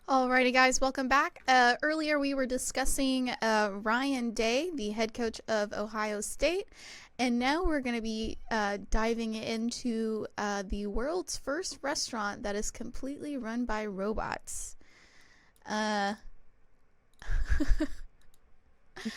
Alrighty, guys, welcome back. Earlier, we were discussing Ryan Day, the head coach of Ohio State, and now we're going to be diving into the world's first restaurant that is completely run by robots. Uh,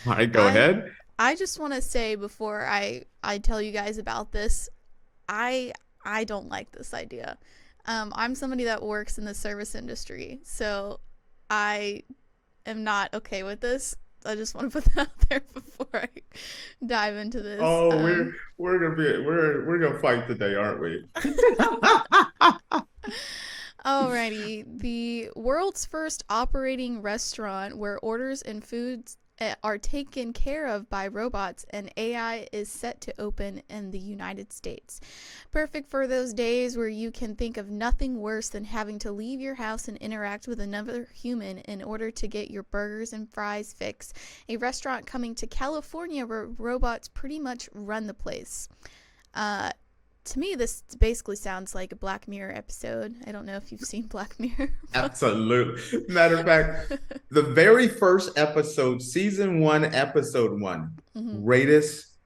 All right, go I ahead. I just want to say before I tell you guys about this, I I don't like this idea. I'm somebody that works in the service industry, so I am not okay with this. I just want to put that out there before I dive into this. Oh, we're gonna fight today, aren't we? Alrighty, the world's first operating restaurant where orders and foods are taken care of by robots and AI is set to open in the United States. Perfect for those days where you can think of nothing worse than having to leave your house and interact with another human in order to get your burgers and fries fix. A restaurant coming to California where robots pretty much run the place. Uh, to me, this basically sounds like a Black Mirror episode. I don't know if you've seen Black Mirror. Absolutely. Matter of fact, the very first episode, season one, episode one, Mhm. greatest,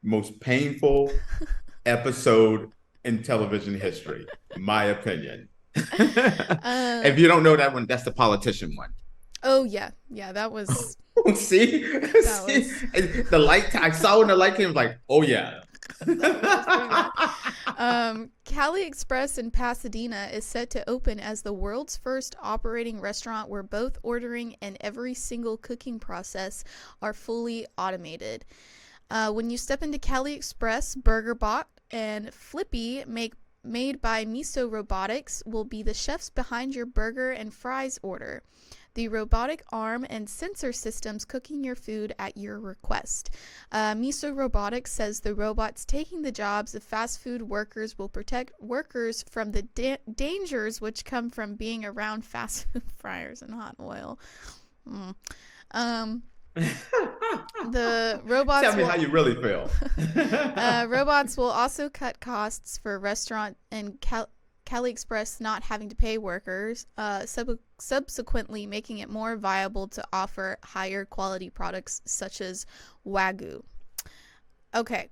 most painful episode in television history, my opinion. Uh, If you don't know that one, that's the politician one. oh yeah, that was See, that see, was the light. I saw when the light came, like, oh yeah. that was pretty bad. Cali Express in Pasadena is set to open as the world's first operating restaurant where both ordering and every single cooking process are fully automated. When you step into Cali Express, BurgerBot and Flippy made by Miso Robotics will be the chefs behind your burger and fries order. The robotic arm and sensor systems cooking your food at your request. Miso Robotics says the robots taking the jobs of fast food workers will protect workers from the dangers which come from being around fast food fryers and hot oil. Mm. Um, the Tell robots me will how you really feel. robots will also cut costs for restaurant and Cali Express not having to pay workers, subsequently making it more viable to offer higher quality products such as Wagyu. Okay,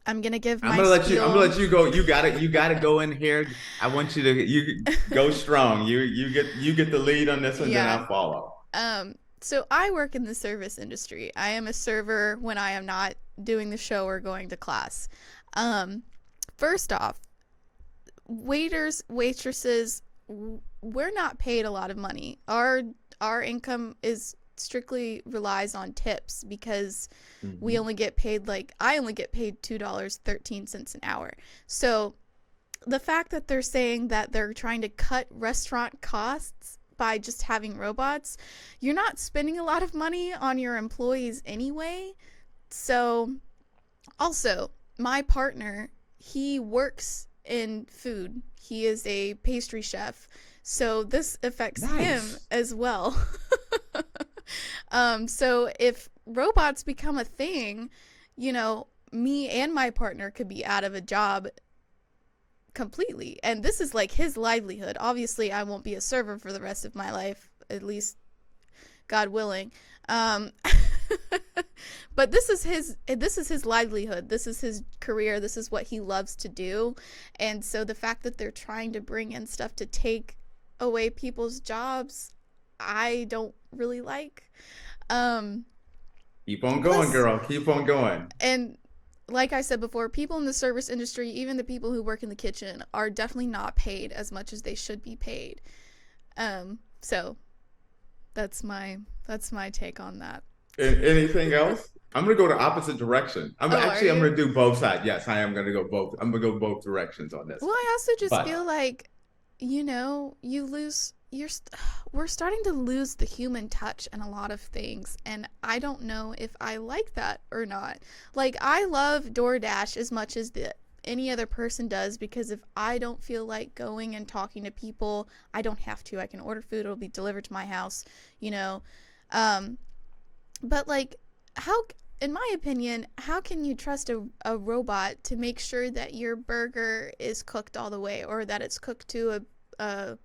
I'm gonna give I'm my gonna let you. I'm spiel. gonna let you go. You got it. You got to go in here. I want you to. You go strong. You get the lead on this one. Then Yeah. I'll follow. So I work in the service industry. I am a server when I am not doing the show or going to class. Um, First off, waiters, waitresses, we're not paid a lot of money. Our income is strictly relies on tips because we Mhm. only get paid I only get paid $2.13 an hour. So the fact that they're saying that they're trying to cut restaurant costs by just having robots, you're not spending a lot of money on your employees anyway. So also, my partner, he works in food. He is a pastry chef. So this affects him Nice. as well. So if robots become a thing, you know, me and my partner could be out of a job completely. And this is like his livelihood. Obviously, I won't be a server for the rest of my life, at least God willing. Um, but this is his livelihood. This is his career. This is what he loves to do. And so the fact that they're trying to bring in stuff to take away people's jobs, I don't really like. Um, Keep on going, Plus, girl. Keep on going. and like I said before, people in the service industry, even the people who work in the kitchen, are definitely not paid as much as they should be paid. So that's my take on that. Anything else? I'm gonna go the opposite direction. I'm Oh, are actually. I'm you? gonna do both sides. Yes, I am gonna go both. I'm gonna go both directions on this. Well, I also just But feel like, you lose we're starting to lose the human touch in a lot of things, and I don't know if I like that or not. Like, I love DoorDash as much as any other person does, because if I don't feel like going and talking to people, I don't have to. I can order food, it'll be delivered to my house, you know. Um, but like, how, in my opinion, how can you trust a robot to make sure that your burger is cooked all the way, or that it's cooked to a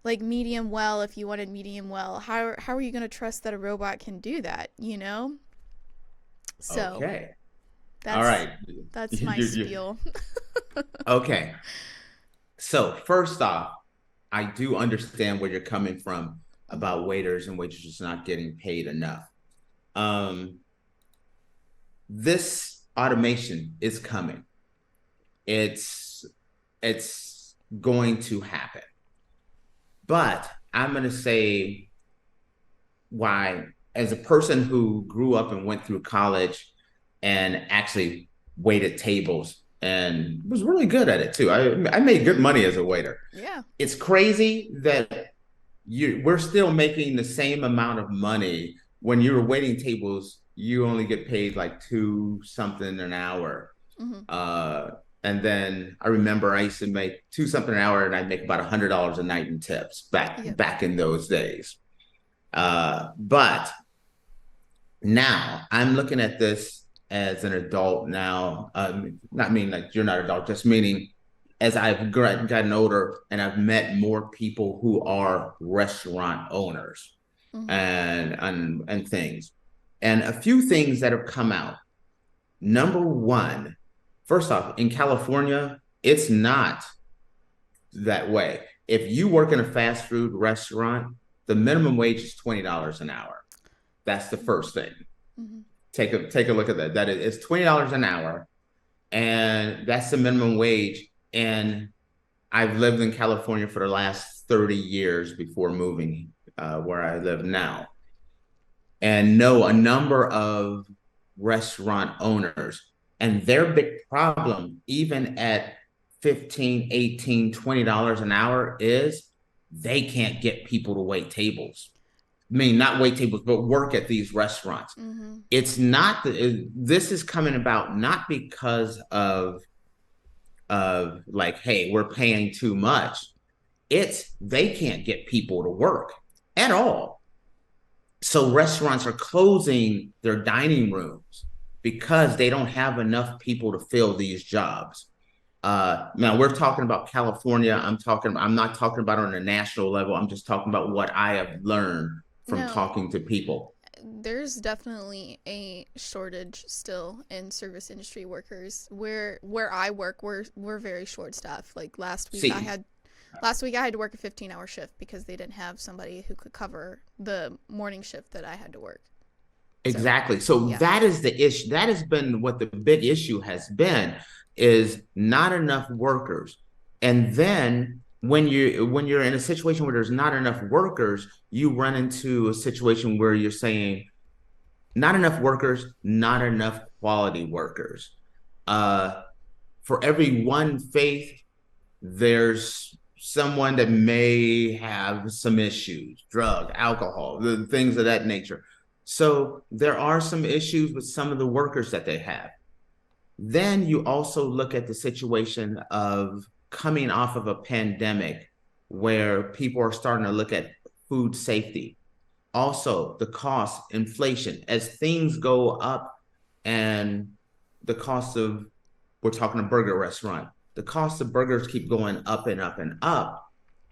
like medium well if you wanted medium well. How are you going to trust that a robot can do that, you know? So Okay. All that's right. that's my spiel. Okay. So first off, I do understand where you're coming from Mhm. about waiters and waitresses not getting paid enough. Um, this automation is coming. It's it's going to happen. But I'm going to say why, as a person who grew up and went through college and actually waited tables and was really good at it too. I made good money as a waiter. Yeah. It's crazy that we're still making the same amount of money when you're waiting tables. You only get paid like two something an hour. Mhm. Uh, and then I remember I used to make two something an hour, and I'd make about $100 a night in tips Yep. back in those days. But now I'm looking at this as an adult now. Not meaning like you're not an adult, just meaning as I've gotten older and I've met more people who are restaurant owners Mhm. and things. And a few things that have come out. Number one, first off, in California, it's not that way. If you work in a fast food restaurant, the minimum wage is $20 an hour. That's the first thing. Mhm. Take a look at that. That is it's $20 an hour, and that's the minimum wage. And I've lived in California for the last 30 years before moving where I live now, and know a number of restaurant owners, and their big problem, even at 15, 18, $20 an hour, is they can't get people to wait tables. I mean, not wait tables, but work at these restaurants. Mhm. It's not this is coming about not because of like, hey, we're paying too much. It's they can't get people to work at all. So restaurants are closing their dining rooms because they don't have enough people to fill these jobs. Now we're talking about California. I'm not talking about on a national level. I'm just talking about what I have learned from No, talking to people. there's definitely a shortage still in service industry workers. Where I work, we're very short staffed. Like See, last week I had to work a 15-hour shift because they didn't have somebody who could cover the morning shift that I had to work. So, exactly. So yeah. that is the issue. That has been what the big issue has been, is not enough workers. And then when you're in a situation where there's not enough workers, you run into a situation where you're saying not enough workers, not enough quality workers. Uh, for every one faith, there's someone that may have some issues, drug, alcohol, the things of that nature. So there are some issues with some of the workers that they have. Then you also look at the situation of coming off of a pandemic where people are starting to look at food safety. Also, the cost, inflation, as things go up and the cost of, we're talking a burger restaurant, the cost of burgers keep going up and up and up.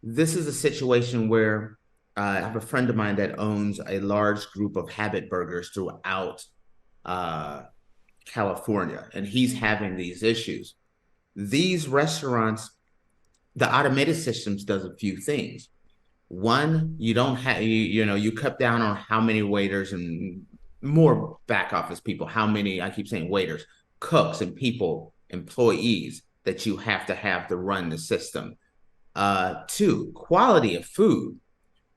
This is a situation where I have a friend of mine that owns a large group of habit burgers throughout uh, California, and he's Mhm. having these issues. These restaurants, the automated systems does a few things. One, you don't have you cut down on how many waiters and more back office people, how many, I keep saying waiters, cooks and people, employees that you have to run the system. Two, quality of food.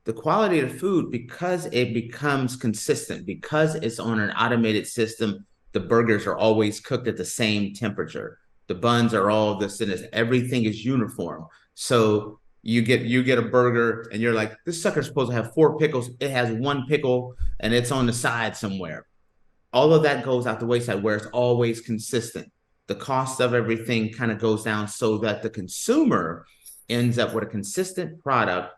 The quality of food, because it becomes consistent, because it's on an automated system, the burgers are always cooked at the same temperature. The buns are all this and this, everything is uniform. So you get a burger and you're like, this sucker's supposed to have four pickles. It has one pickle and it's on the side somewhere. All of that goes out the wayside where it's always consistent. The cost of everything kind of goes down so that the consumer ends up with a consistent product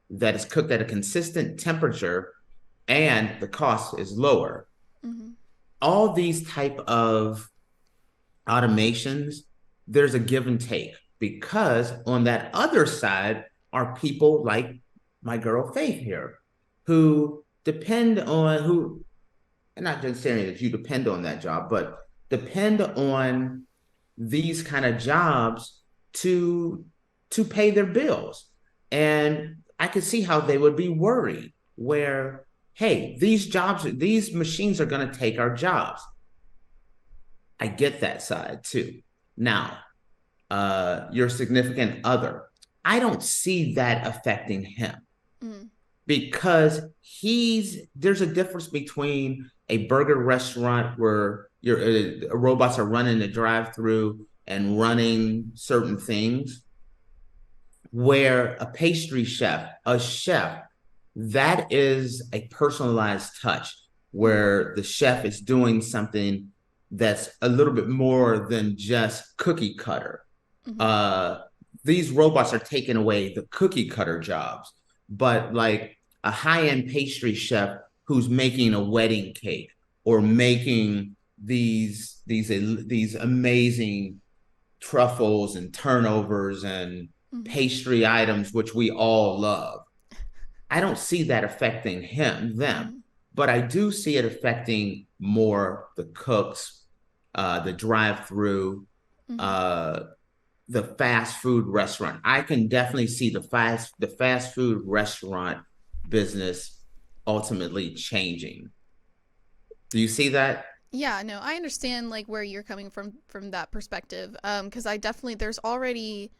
that is cooked at a consistent temperature and the cost is lower. Mhm. All these type of automations, there's a give and take, because on that other side are people like my girl Faith here, who depend on who, and not just saying that you depend on that job, but depend on these kind of jobs to pay their bills. And I could see how they would be worried where, hey, these machines are going to take our jobs. I get that side too. Now, your significant other, I don't see that affecting him because there's a difference between a burger restaurant where your robots are running the drive-through and running certain things, where a pastry chef, a chef, that is a personalized touch where the chef is doing something that's a little bit more than just cookie cutter. These robots are taking away the cookie cutter jobs, but like a high-end pastry chef who's making a wedding cake or making these amazing truffles and turnovers and pastry items, which we all love. I don't see that affecting them, but I do see it affecting more the cooks, the drive-through, the fast food restaurant. I can definitely see the fast food restaurant business ultimately changing. Do you see that? Yeah, no, I understand like where you're coming from that perspective. Because there's already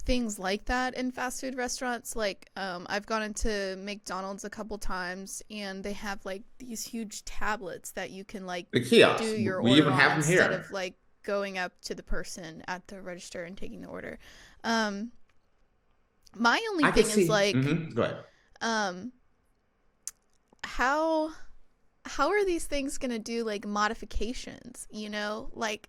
things like that in fast food restaurants. Like, I've gone into McDonald's a couple times, and they have like these huge tablets that you can like the kiosks. Do your we order even on have them instead here. of like going up to the person at the register and taking the order. My only thing is like, go ahead. How are these things gonna do like modifications? You know, like,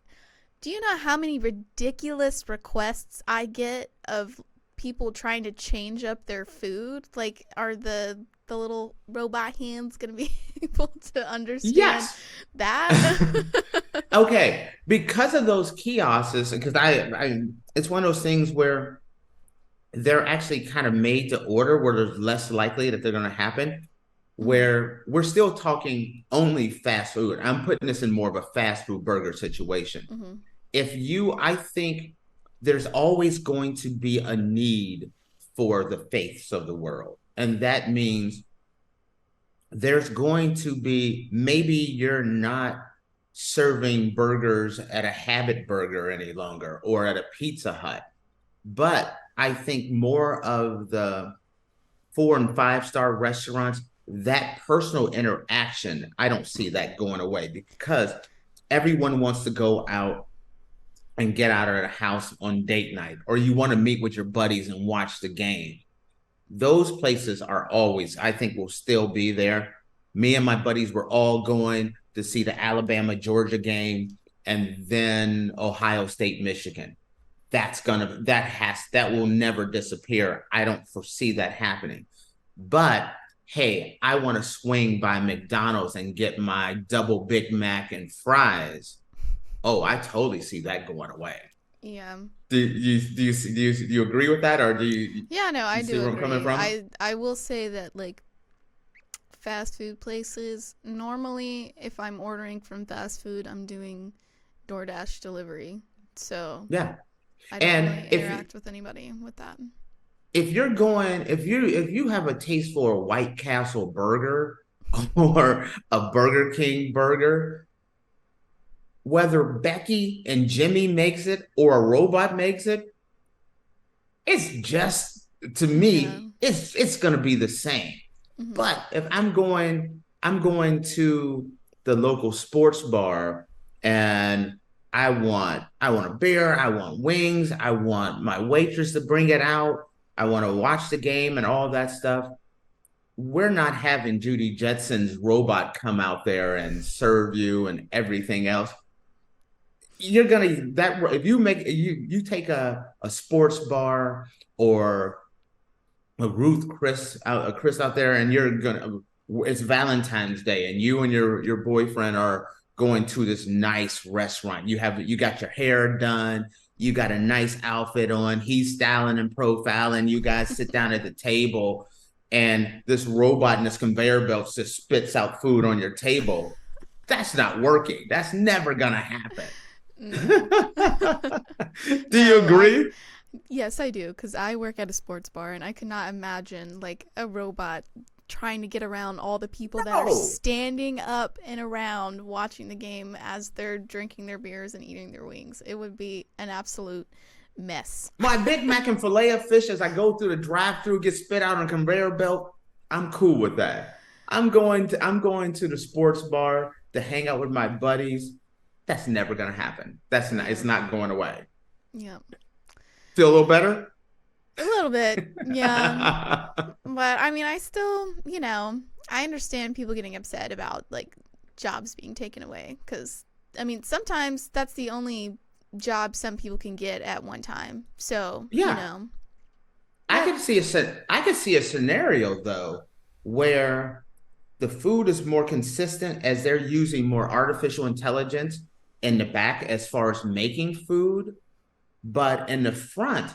do you know how many ridiculous requests I get of people trying to change up their food? Like, are the little robot hands gonna be able to understand that? Okay, because of those kiosks, because it's one of those things where they're actually kind of made to order, where there's less likely that they're going to happen. Where we're still talking only fast food. I'm putting this in more of a fast food burger situation. I think there's always going to be a need for the Faiths of the world. And that means there's going to be, maybe you're not serving burgers at a Habit Burger any longer or at a Pizza Hut. But I think more of the 4 and 5 star restaurants, that personal interaction, I don't see that going away because everyone wants to go out and get out of the house on date night, or you want to meet with your buddies and watch the game. Those places are always, I think, will still be there. Me and my buddies were all going to see the Alabama-Georgia game and then Ohio State-Michigan. That will never disappear. I don't foresee that happening. But hey, I want to swing by McDonald's and get my double Big Mac and fries. Oh, I totally see that going away. Yeah. Do you agree with that, or do you? Yeah, no, I do agree. Coming from? I will say that like fast food places, normally if I'm ordering from fast food, I'm doing DoorDash delivery. So yeah, I don't really interact with anybody with that. If you have a taste for a White Castle burger or a Burger King burger, whether Becky and Jimmy makes it or a robot makes it, it's just, to me, it's going to be the same. But if I'm going to the local sports bar and I want a beer, I want wings, I want my waitress to bring it out, I want to watch the game and all that stuff, we're not having Judy Jetson's robot come out there and serve you and everything else. You're gonna if you take a sports bar or a Chris out there, and it's Valentine's Day and you and your boyfriend are going to this nice restaurant. You got your hair done, you got a nice outfit on, he's styling and profiling, you guys sit down at the table and this robot in this conveyor belt just spits out food on your table. That's not working. That's never gonna happen. No. Do you No, agree? yes, I do, because I work at a sports bar and I could not imagine like a robot trying to get around all the people that are No. standing up and around watching the game as they're drinking their beers and eating their wings. It would be an absolute mess. My Big Mac and filet of fish as I go through the drive-through get spit out on a conveyor belt. I'm cool with that. I'm going to the sports bar to hang out with my buddies. That's never gonna happen. That's not Yeah. it's not going away. Yeah. Feel a little better? A little bit. Yeah. But I mean, I still, I understand people getting upset about like jobs being taken away because I mean, sometimes that's the only job some people can get at one time. So, Yeah. I yeah. could see a scenario though where the food is more consistent as they're using more artificial intelligence in the back as far as making food, but in the front,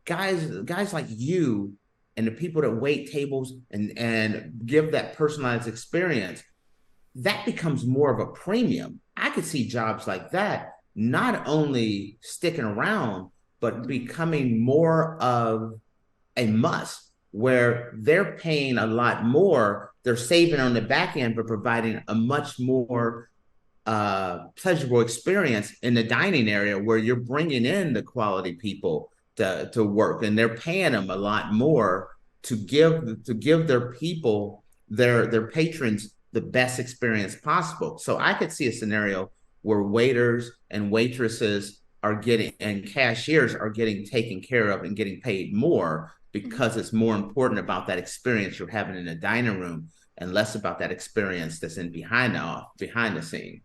guys like you and the people that wait tables and give that personalized experience, that becomes more of a premium. I could see jobs like that not only sticking around, but Mhm. becoming more of a must where they're paying a lot more. They're saving on the back end, but providing a much more pleasurable experience in the dining area where you're bringing in the quality people to work and they're paying them a lot more to give their people their patrons the best experience possible. So I could see a scenario where waiters and waitresses are getting and cashiers are getting taken care of and getting paid more Mhm. because it's more important about that experience you're having in the dining room and less about that experience that's in behind the scene.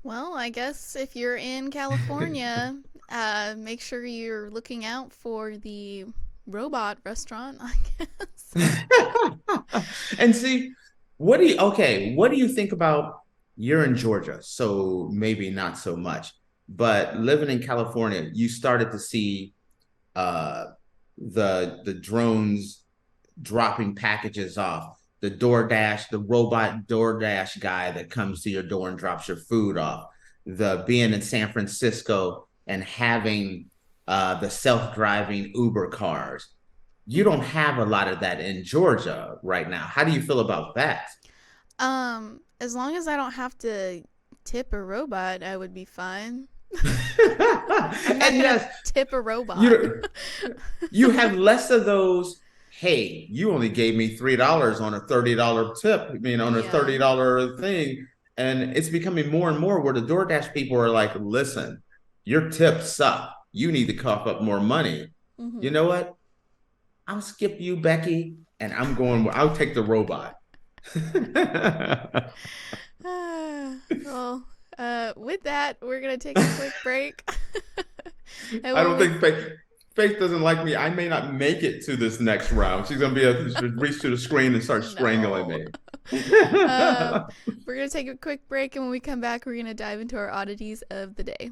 Well, I guess if you're in California, make sure you're looking out for the robot restaurant, I guess. And see, what do you think about you're in Georgia, so maybe not so much, but living in California, you started to see uh the drones dropping packages off, the robot DoorDash guy that comes to your door and drops your food off, the being in San Francisco and having the self-driving Uber cars. You don't Mhm. have a lot of that in Georgia right now. How do you feel about that? As long as I don't have to tip a robot, I would be fine. I'm not And gonna yes, tip a robot. you you have less of those. Hey, you only gave me $3 on a $30 tip. I mean, on a Yeah. $30 thing, and it's becoming more and more where the DoorDash people are like, "Listen, your tips suck. You need to cough up more money." You Hmm. know what? I'll skip you, Becky, and I'll take the robot. Well, with that, we're gonna take a quick break. And I when don't we think Faith doesn't like me. I may not make it to this next round. She's gonna be able to reach to the screen and start strangling no, me. um, we're gonna take a quick break, and when we come back, we're gonna dive into our oddities of the day.